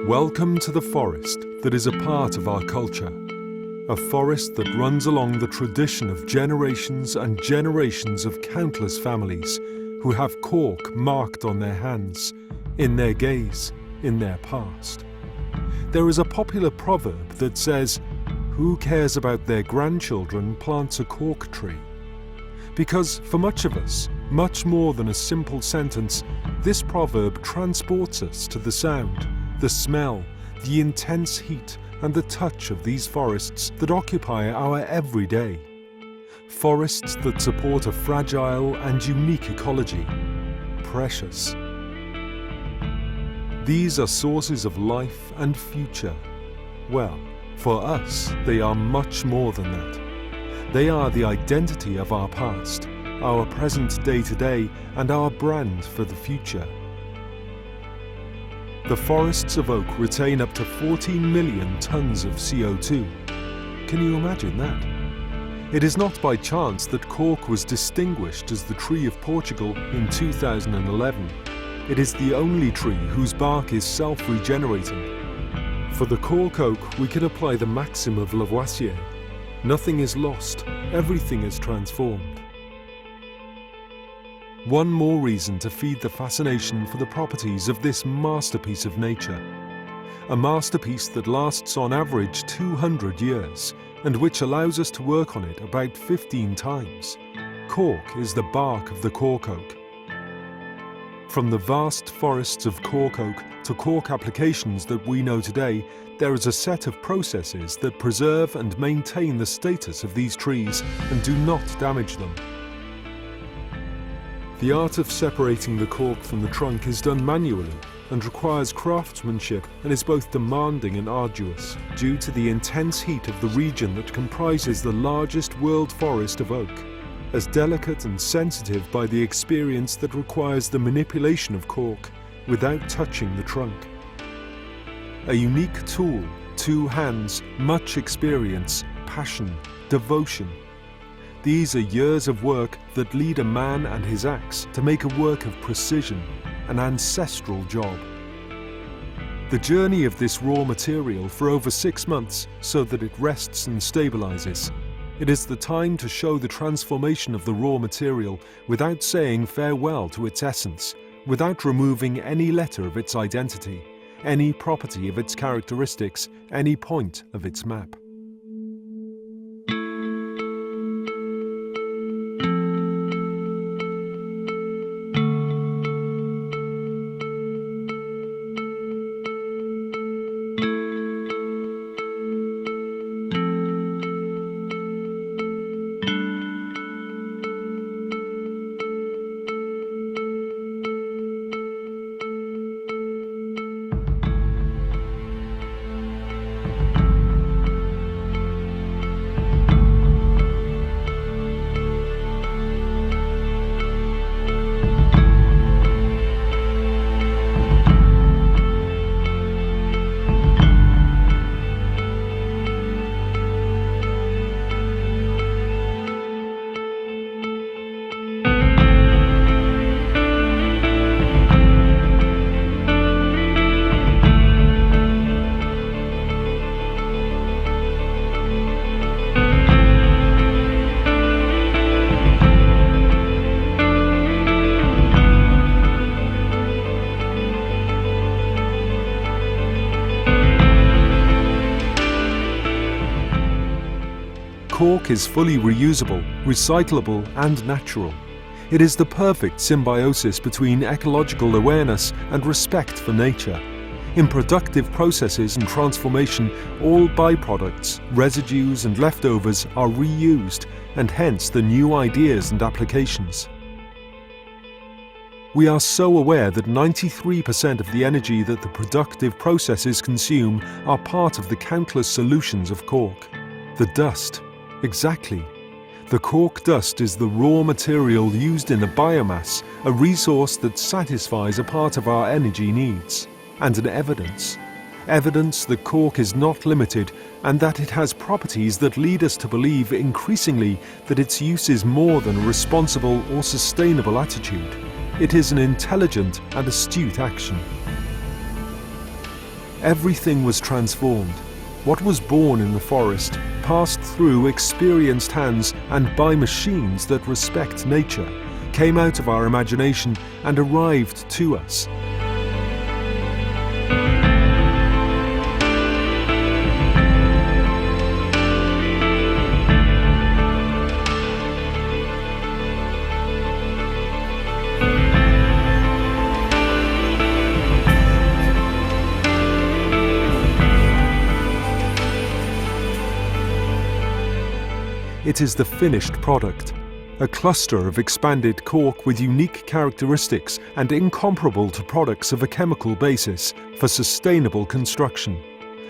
Welcome to the forest that is a part of our culture. A forest that runs along the tradition of generations and generations of countless families who have cork marked on their hands, in their gaze, in their past. There is a popular proverb that says, "Who cares about their grandchildren plants a cork tree?" Because for much of us, much more than a simple sentence, this proverb transports us to the sound, the smell, the intense heat and the touch of these forests that occupy our everyday. Forests that support a fragile and unique ecology. Precious. These are sources of life and future. Well, for us, they are much more than that. They are the identity of our past, our present day-to-day, and our brand for the future. The forests of oak retain up to 14 million tons of CO2. Can you imagine that? It is not by chance that cork was distinguished as the Tree of Portugal in 2011. It is the only tree whose bark is self-regenerating. For the cork oak, we can apply the maxim of Lavoisier. Nothing is lost, everything is transformed. One more reason to feed the fascination for the properties of this masterpiece of nature. A masterpiece that lasts on average 200 years and which allows us to work on it about 15 times. Cork is the bark of the cork oak. From the vast forests of cork oak to cork applications that we know today, there is a set of processes that preserve and maintain the status of these trees and do not damage them. The art of separating the cork from the trunk is done manually and requires craftsmanship and is both demanding and arduous due to the intense heat of the region that comprises the largest world forest of oak, as delicate and sensitive by the experience that requires the manipulation of cork without touching the trunk. A unique tool, 2 hands, much experience, passion, devotion. These are years of work that lead a man and his axe to make a work of precision, an ancestral job. The journey of this raw material for over 6 months so that it rests and stabilizes. It is the time to show the transformation of the raw material without saying farewell to its essence, without removing any letter of its identity, any property of its characteristics, any point of its map. Cork is fully reusable, recyclable and natural. It is the perfect symbiosis between ecological awareness and respect for nature. In productive processes and transformation, all byproducts, residues and leftovers are reused, and hence the new ideas and applications. We are so aware that 93% of the energy that the productive processes consume are part of the countless solutions of cork. The dust. Exactly. The cork dust is the raw material used in the biomass, a resource that satisfies a part of our energy needs, and an evidence that cork is not limited and that it has properties that lead us to believe increasingly that its use is more than a responsible or sustainable attitude. It is an intelligent and astute action. Everything was transformed. What was born in the forest passed through experienced hands and by machines that respect nature, came out of our imagination and arrived to us. It is the finished product, a cluster of expanded cork with unique characteristics and incomparable to products of a chemical basis for sustainable construction.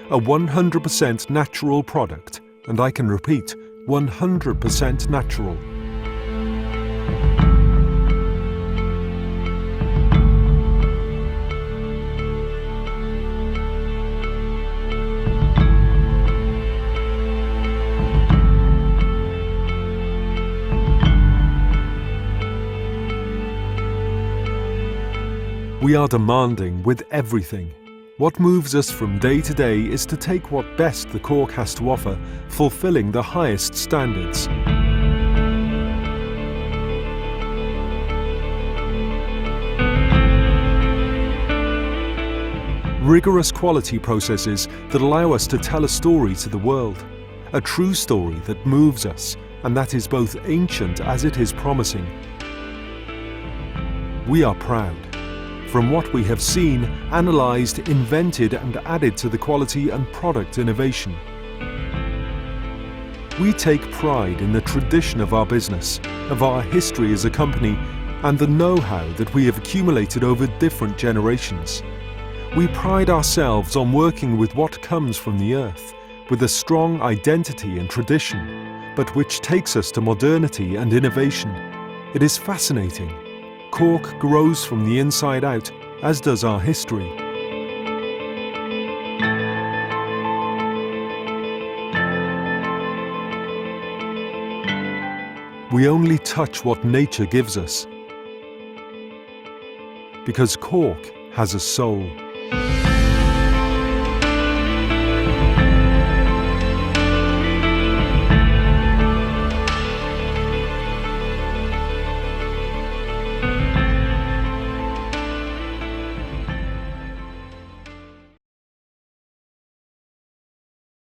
A 100% natural product, and I can repeat, 100% natural. We are demanding with everything. What moves us from day to day is to take what best the cork has to offer, fulfilling the highest standards. Rigorous quality processes that allow us to tell a story to the world. A true story that moves us, and that is both ancient as it is promising. We are proud. From what we have seen, analysed, invented and added to the quality and product innovation. We take pride in the tradition of our business, of our history as a company, and the know-how that we have accumulated over different generations. We pride ourselves on working with what comes from the earth, with a strong identity and tradition, but which takes us to modernity and innovation. It is fascinating. Cork grows from the inside out, as does our history. We only touch what nature gives us, because cork has a soul.